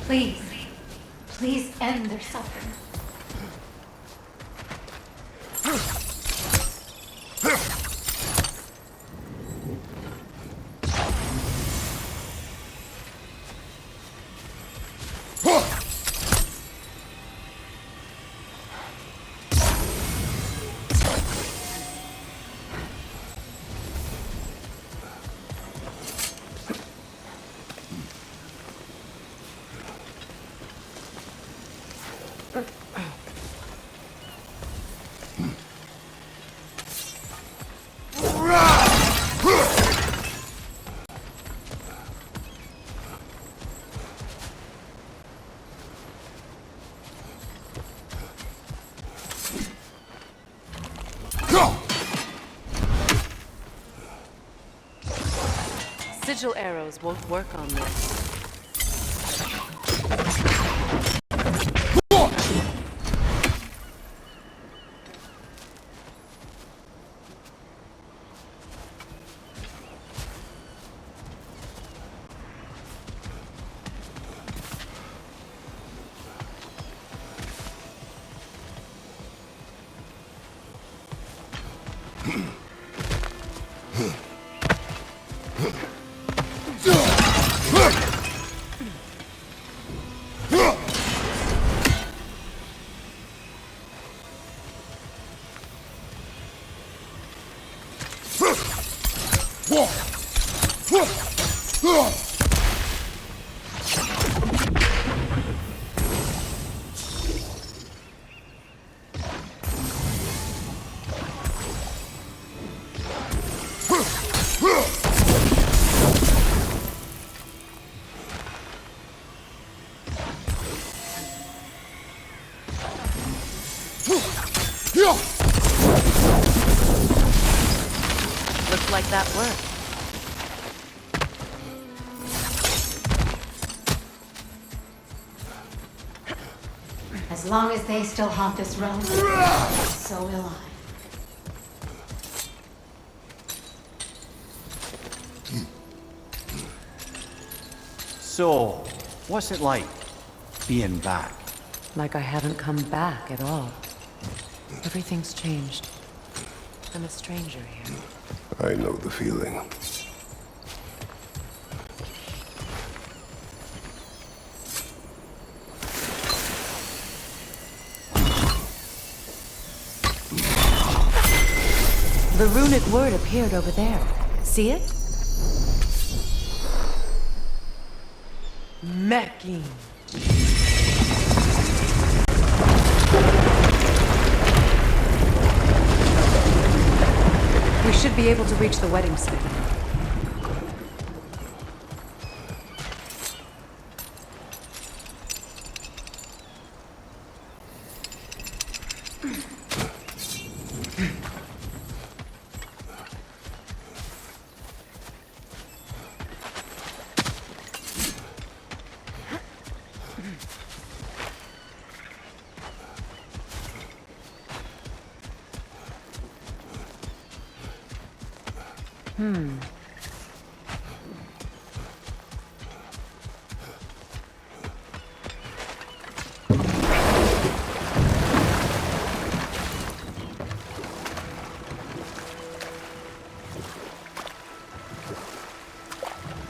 Please, please end their suffering. Sigil arrows won't work on this. Looks like that worked. As long as they still haunt this realm, so will I. So, what's it like, being back? Like I haven't come back at all. Everything's changed. I'm a stranger here. I know the feeling. The runic word appeared over there. See it? Mecking. We should be able to reach the wedding site.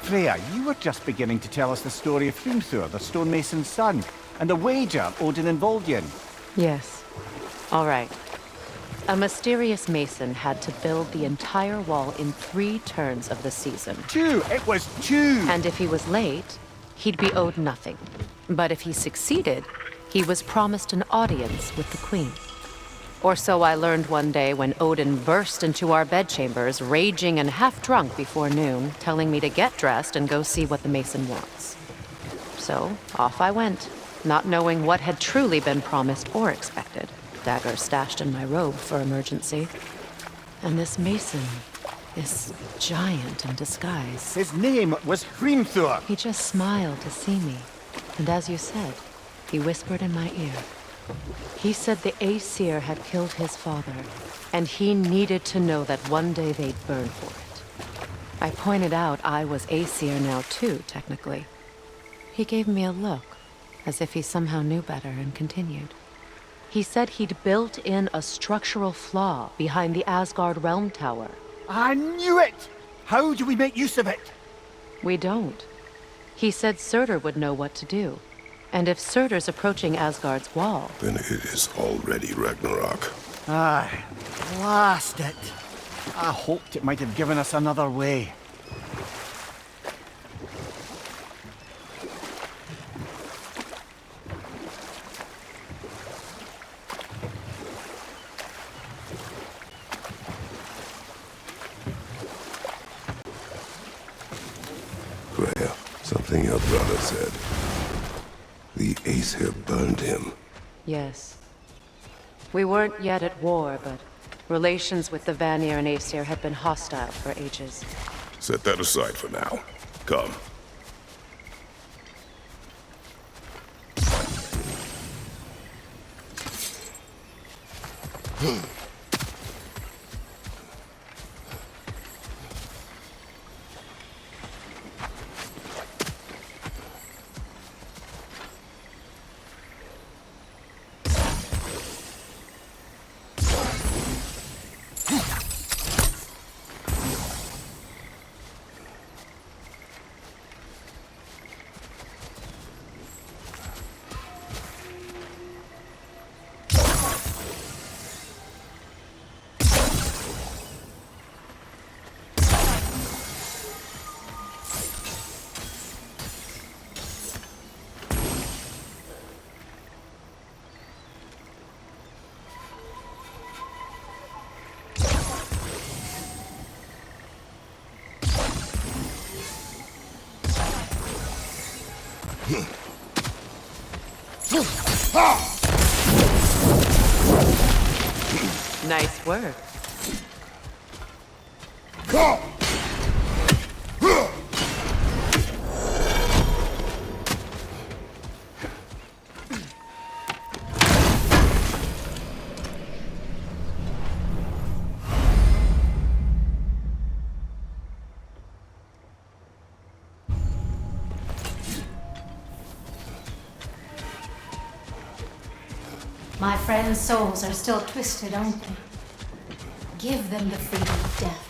Freya, you were just beginning to tell us the story of Hrimthur, the stonemason's son, and the wager Odin involved you in. Yes. All right. A mysterious mason had to build the entire wall in 3 turns of the season. 2! It was 2! And if he was late, he'd be owed nothing. But if he succeeded, he was promised an audience with the queen. Or so I learned one day when Odin burst into our bedchambers, raging and half-drunk before noon, telling me to get dressed and go see what the mason wants. So, off I went, not knowing what had truly been promised or expected. Dagger stashed in my robe for emergency. And this mason, this giant in disguise. His name was Hrimthur! He just smiled to see me. And as you said, he whispered in my ear, He said the Aesir had killed his father, and he needed to know that one day they'd burn for it. I pointed out I was Aesir now too, technically. He gave me a look, as if he somehow knew better, and continued. He said he'd built in a structural flaw behind the Asgard Realm Tower. I knew it! How do we make use of it? We don't. He said Surtur would know what to do. And if Surtur's approaching Asgard's wall... Then it is already Ragnarok. Aye, blast it. I hoped it might have given us another way. Freya, something your brother said. The Aesir burned him. Yes. We weren't yet at war, but relations with the Vanir and Aesir had been hostile for ages. Set that aside for now. Come. Nice work. My friends' souls are still twisted, aren't they? Give them the freedom of death.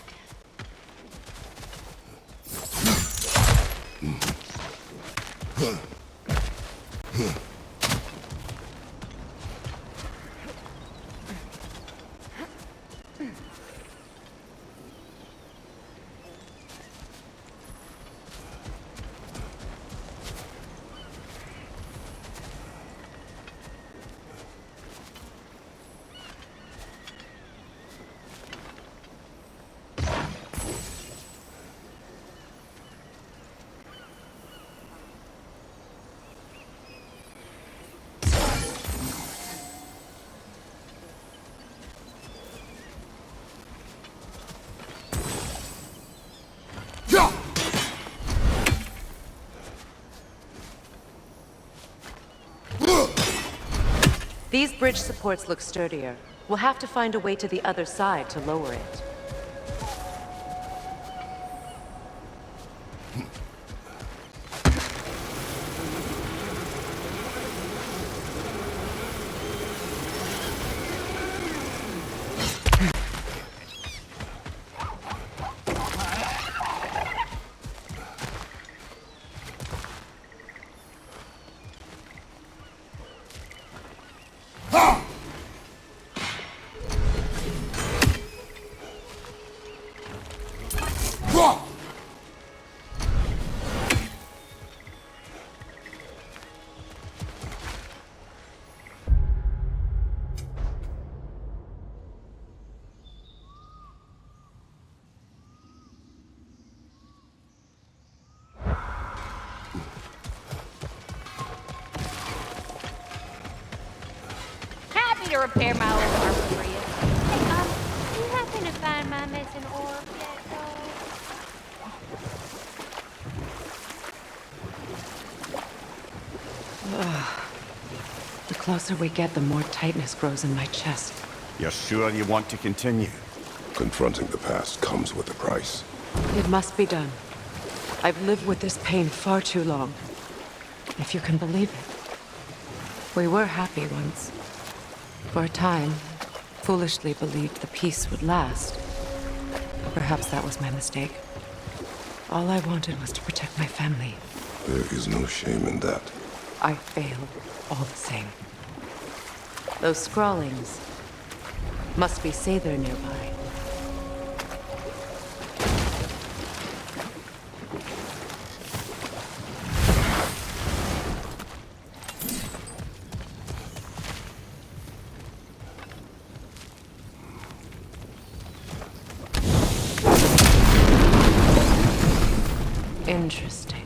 These bridge supports look sturdier. We'll have to find a way to the other side to lower it. To repair my old armor for you. Hey, you happen to find my missing orb yet, though? The closer we get, the more tightness grows in my chest. You're sure you want to continue? Confronting the past comes with a price. It must be done. I've lived with this pain far too long. If you can believe it. We were happy once. For a time, foolishly believed the peace would last. Perhaps that was my mistake. All I wanted was to protect my family. There is no shame in that. I failed all the same. Those scrawlings must be Sather nearby. Interesting.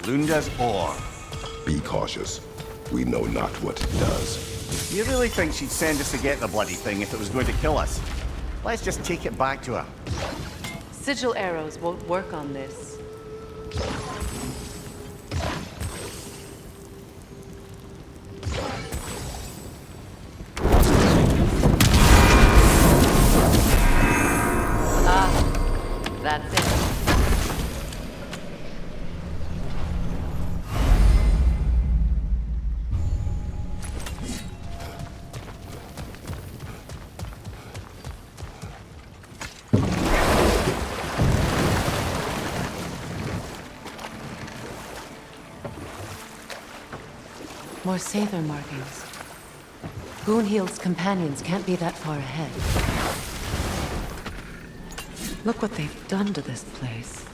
Lunda's ore. Be cautious. We know not what it does. You really think she'd send us to get the bloody thing if it was going to kill us? Let's just take it back to her. Sigil arrows won't work on this. That's it. More Sather markings. Gunhild's companions can't be that far ahead. Look what they've done to this place.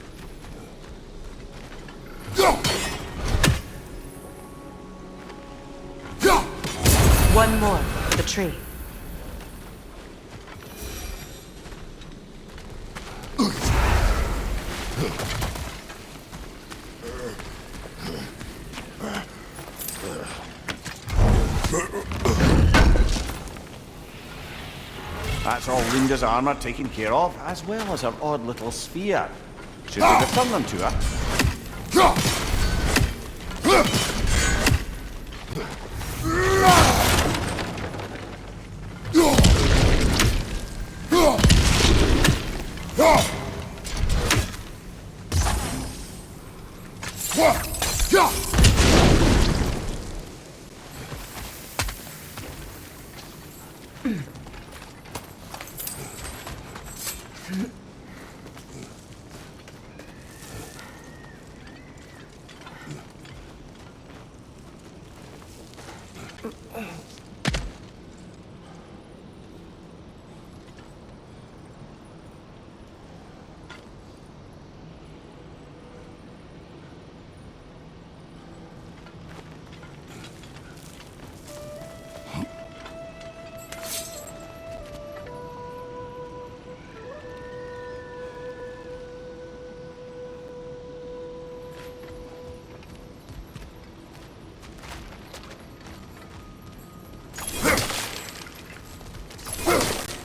One more for the tree. That's all Linda's armor taken care of, as well as her odd little sphere. Should we return them to her?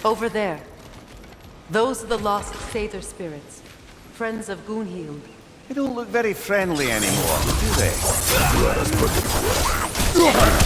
Over there. Those are the lost Sather spirits. Friends of Gunhild. They don't look very friendly anymore, do they? Let us put them to rest.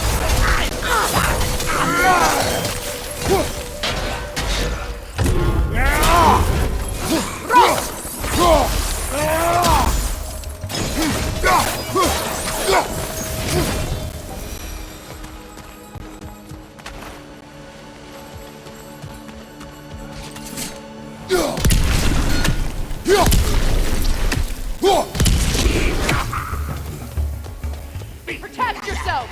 Protect yourself!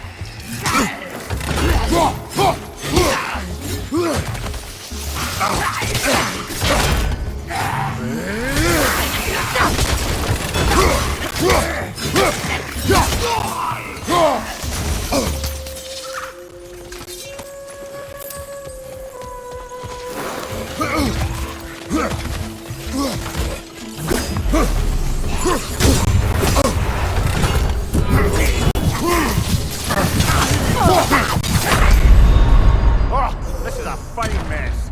Oh, this is a fine mess.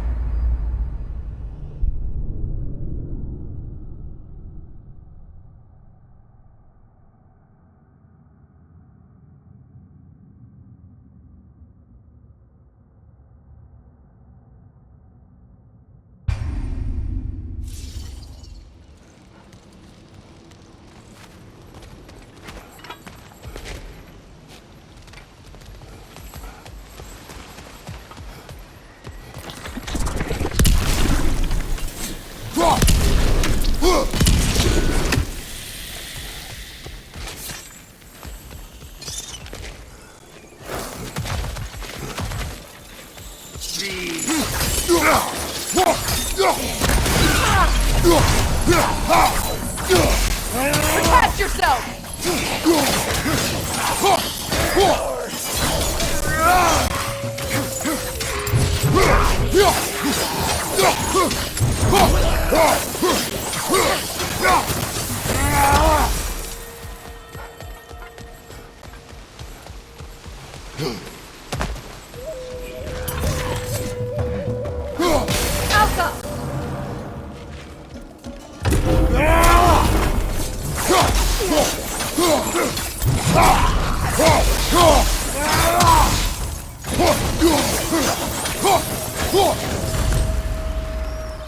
Protect yourself!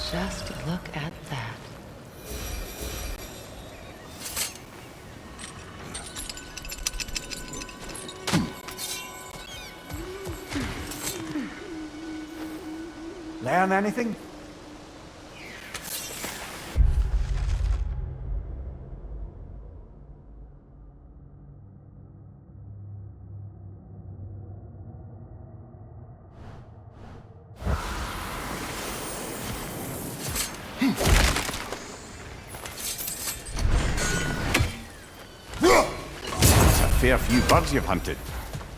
Just look at that. Learn anything? That's a fair few birds you've hunted.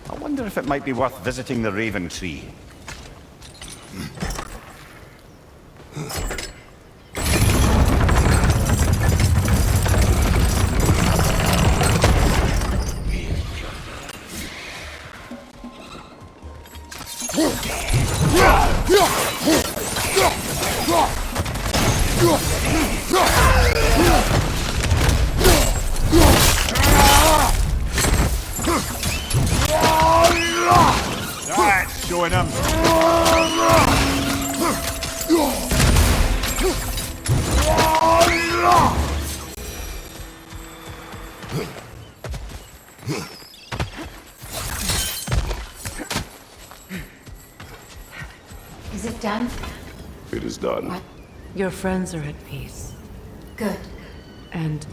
I wonder if it might be worth visiting the Raven Tree. That's showing him. Is it done? It is done. What? Your friends are at peace. Good. And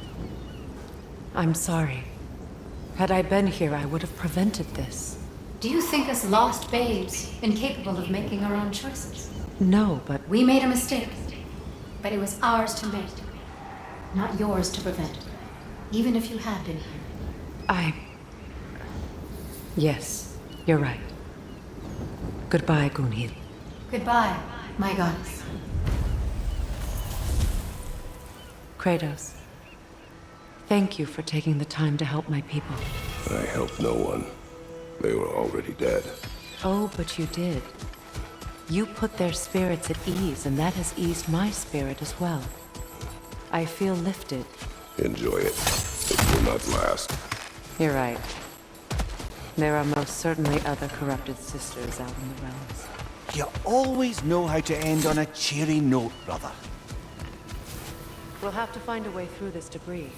I'm sorry. Had I been here, I would have prevented this. Do you think us lost babes, incapable of making our own choices? No, but We made a mistake, but it was ours to make, not yours to prevent. Even if you had been here. Yes, you're right. Goodbye, Gunhild. Goodbye, my goddess. Kratos. Thank you for taking the time to help my people. I helped no one. They were already dead. Oh, but you did. You put their spirits at ease, and that has eased my spirit as well. I feel lifted. Enjoy it. It will not last. You're right. There are most certainly other corrupted sisters out in the realms. You always know how to end on a cheery note, brother. We'll have to find a way through this debris.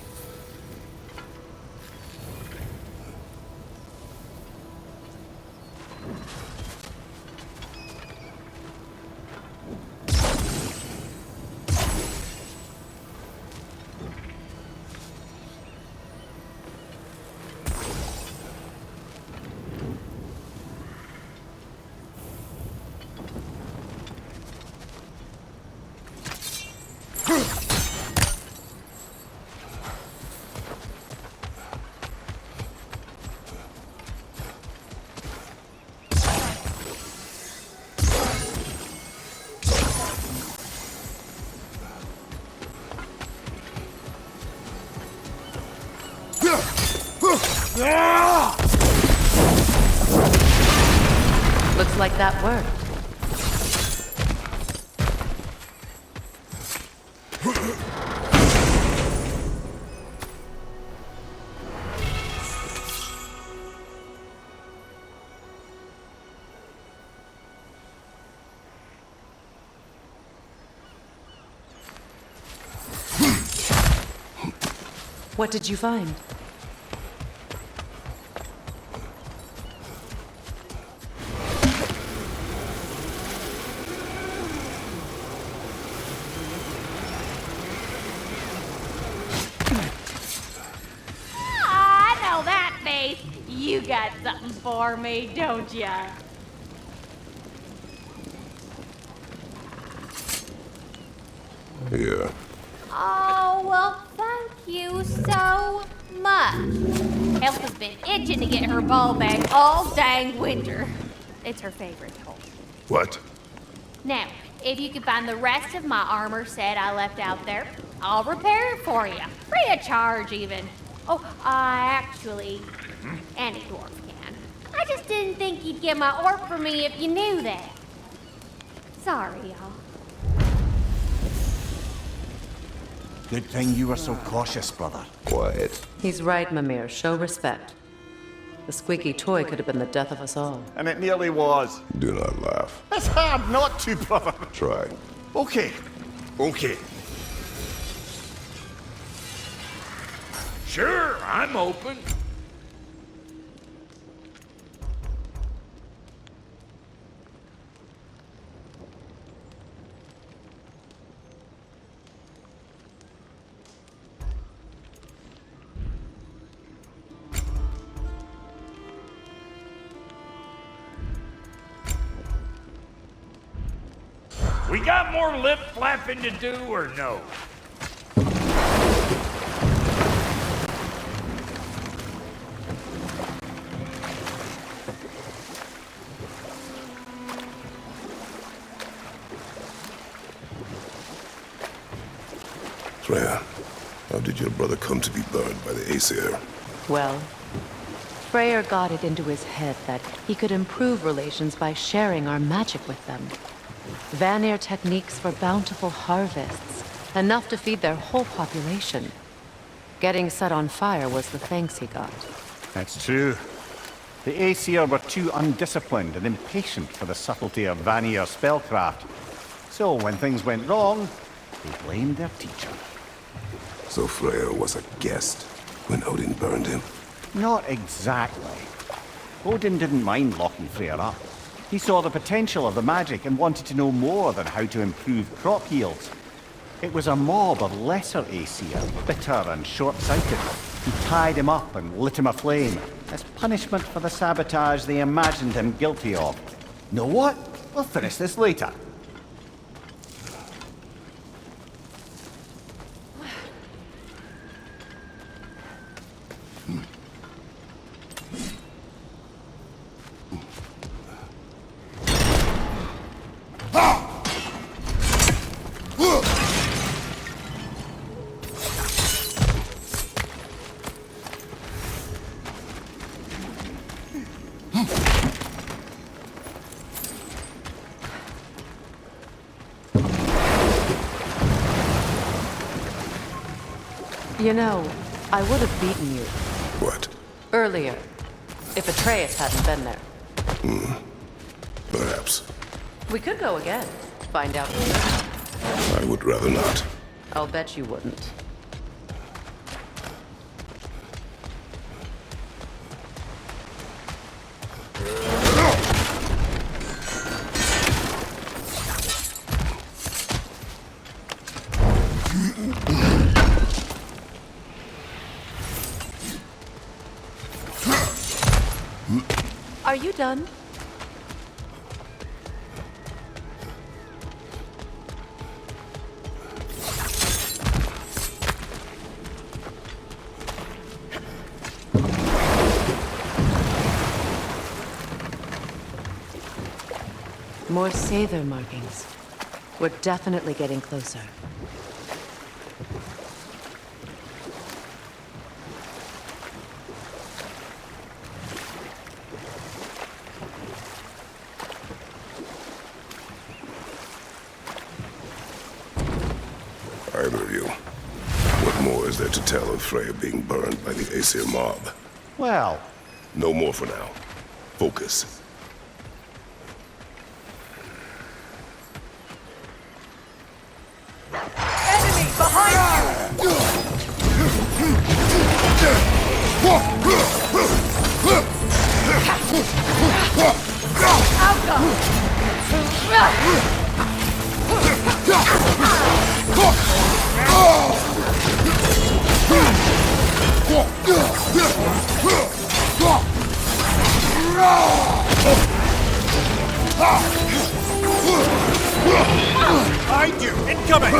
Looks like that worked. What did you find? I know that face. You got something for me, don't ya? Here. Oh, well, thank you so much. Elsa's been itching to get her ball back all dang winter. It's her favorite toy. What? Now, if you could find the rest of my armor set I left out there, I'll repair it for you. Free of charge, even. Oh, actually, any dwarf can. I just didn't think you'd get my orc for me if you knew that. Sorry, y'all. Good thing you were so cautious, brother. Quiet. He's right, Mimir. Show respect. The squeaky toy could have been the death of us all. And it nearly was. Do not laugh. It's hard not to, brother. Try. Okay. Okay. Sure, I'm open. We got more lip flapping to do or no? Freya, how did your brother come to be burned by the Aesir? Well, Freyr got it into his head that he could improve relations by sharing our magic with them. Vanir techniques for bountiful harvests, enough to feed their whole population. Getting set on fire was the thanks he got. That's true. The Aesir were too undisciplined and impatient for the subtlety of Vanir spellcraft. So when things went wrong, they blamed their teacher. So Freya was a guest when Odin burned him? Not exactly. Odin didn't mind locking Freyr up. He saw the potential of the magic and wanted to know more than how to improve crop yields. It was a mob of lesser Aesir, bitter and short-sighted. He tied him up and lit him aflame, as punishment for the sabotage they imagined him guilty of. Know what? We'll finish this later. You know, I would have beaten you What? earlier, if Atreus hadn't been there. Perhaps. We could go again, find out. I would rather not. I'll bet you wouldn't. Are you done? More Sather markings. We're definitely getting closer. GameReview. What more is there to tell of Freya being burned by the Aesir mob? Well, No more for now. Focus. Enemy behind you! Behind you! Incoming!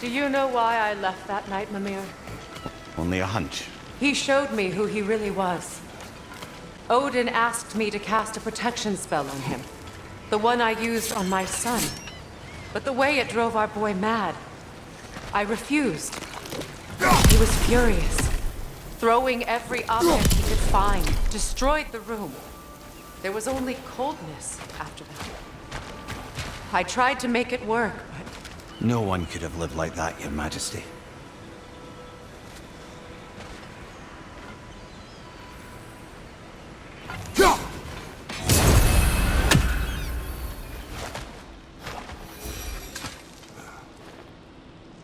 Do you know why I left that night, Mimir? Only a hunch. He showed me who he really was. Odin asked me to cast a protection spell on him. The one I used on my son. But the way it drove our boy mad, I refused. He was furious, throwing every object he could find, destroyed the room. There was only coldness after that. I tried to make it work, but... No one could have lived like that, Your Majesty.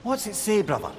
What's it say, brother?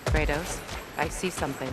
Kratos, I see something.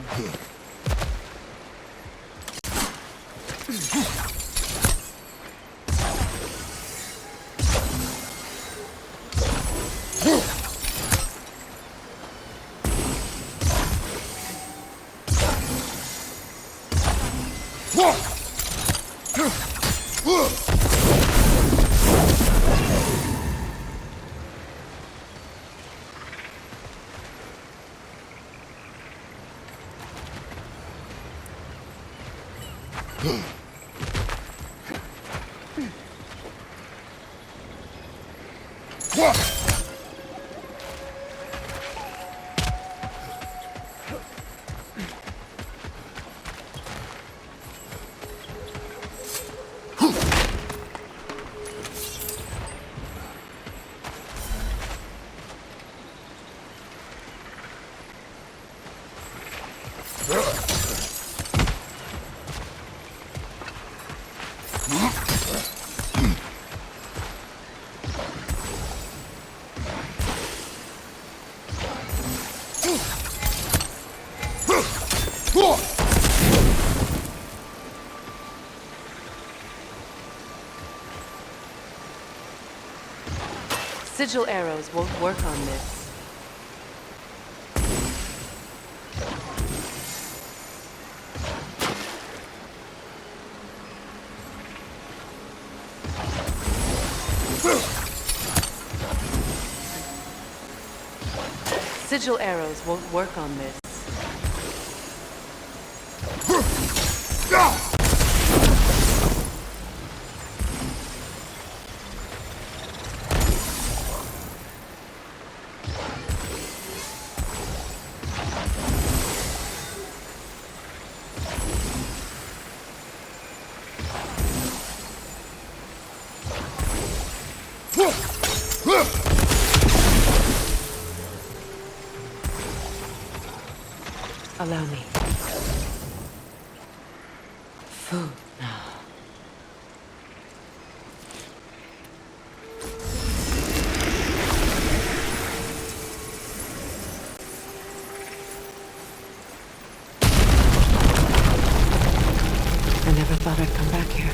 Sigil arrows won't work on this. Sigil arrows won't work on this. Allow me. Food now. I never thought I'd come back here.